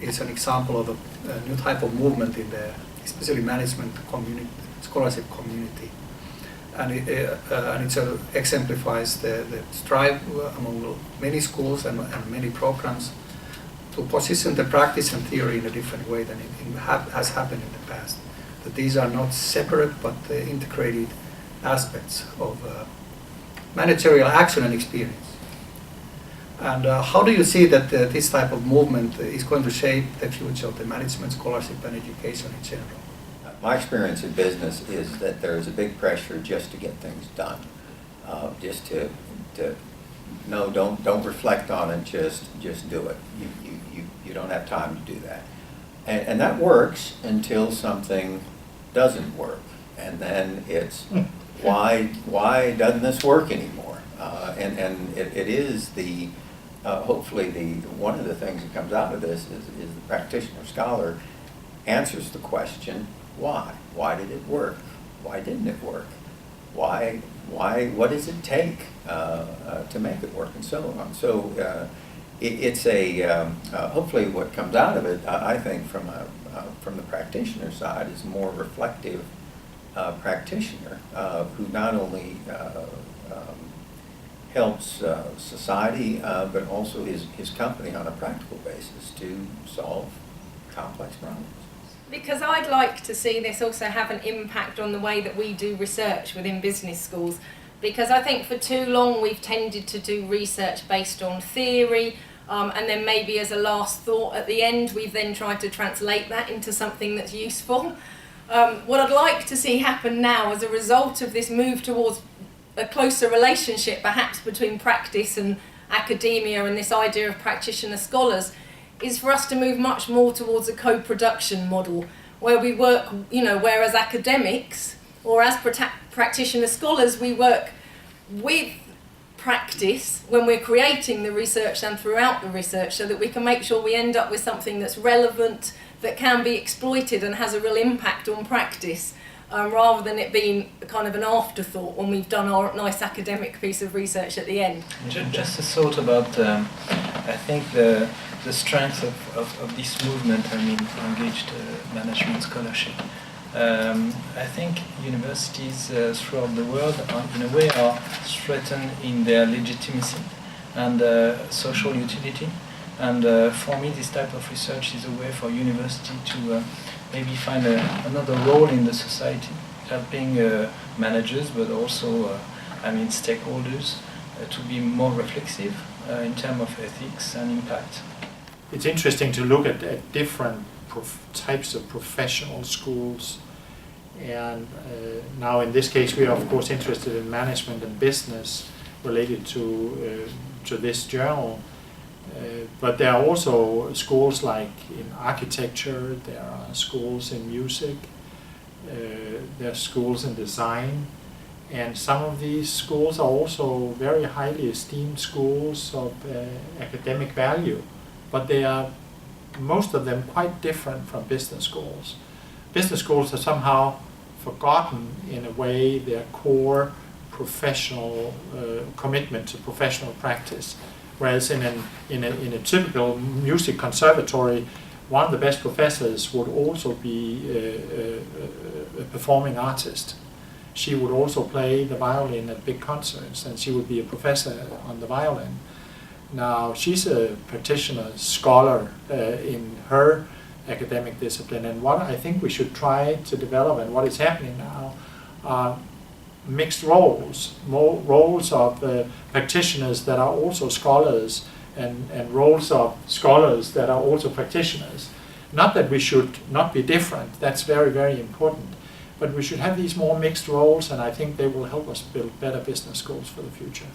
is an example of a new type of movement in the especially management community, scholarship community, and it exemplifies the strive among many schools and many programs to position the practice and theory in a different way than has happened in the past. That these are not separate but integrated aspects of managerial action and experience. And how do you see that this type of movement is going to shape the future of the management, scholarship, and education in general? My experience in business is that there is a big pressure just to get things done, just to no, don't reflect on it, just do it. You don't have time to do that, and that works until something doesn't work, and then it's why doesn't this work anymore? And it is the hopefully one of the things that comes out of this is the practitioner scholar answers the question, why? Why did it work? Why didn't it work? Why? What does it take to make it work, and so on? So it's hopefully what comes out of it, I think, from the practitioner side, is a more reflective practitioner who not only helps society, but also his company on a practical basis to solve complex problems. Because I'd like to see this also have an impact on the way that we do research within business schools. Because I think for too long we've tended to do research based on theory, and then maybe as a last thought at the end we've then tried to translate that into something that's useful. What I'd like to see happen now as a result of this move towards a closer relationship perhaps between practice and academia and this idea of practitioner scholars is for us to move much more towards a co-production model where we work, where as academics or as practitioner scholars we work with practice when we're creating the research and throughout the research, so that we can make sure we end up with something that's relevant, that can be exploited and has a real impact on practice, rather than it being kind of an afterthought when we've done our nice academic piece of research at the end. Just a thought about, I think the strength of this movement, engaged management scholarship. I think universities throughout the world in a way are threatened in their legitimacy and social utility. And for me, this type of research is a way for university to maybe find another role in the society, helping managers, but also stakeholders to be more reflexive in terms of ethics and impact. It's interesting to look at different types of professional schools, and now in this case we are of course interested in management and business related to this journal, but there are also schools like in architecture, there are schools in music, there are schools in design, and some of these schools are also very highly esteemed schools of academic value, but they are, most of them, quite different from business schools. Business schools have somehow forgotten, in a way, their core professional commitment to professional practice, whereas in a typical music conservatory, one of the best professors would also be a performing artist. She would also play the violin at big concerts, and she would be a professor on the violin. Now, she's a practitioner scholar in her academic discipline, and what I think we should try to develop, and what is happening now, are mixed roles, more roles of practitioners that are also scholars, and roles of scholars that are also practitioners. Not that we should not be different, that's very, very important, but we should have these more mixed roles, and I think they will help us build better business schools for the future.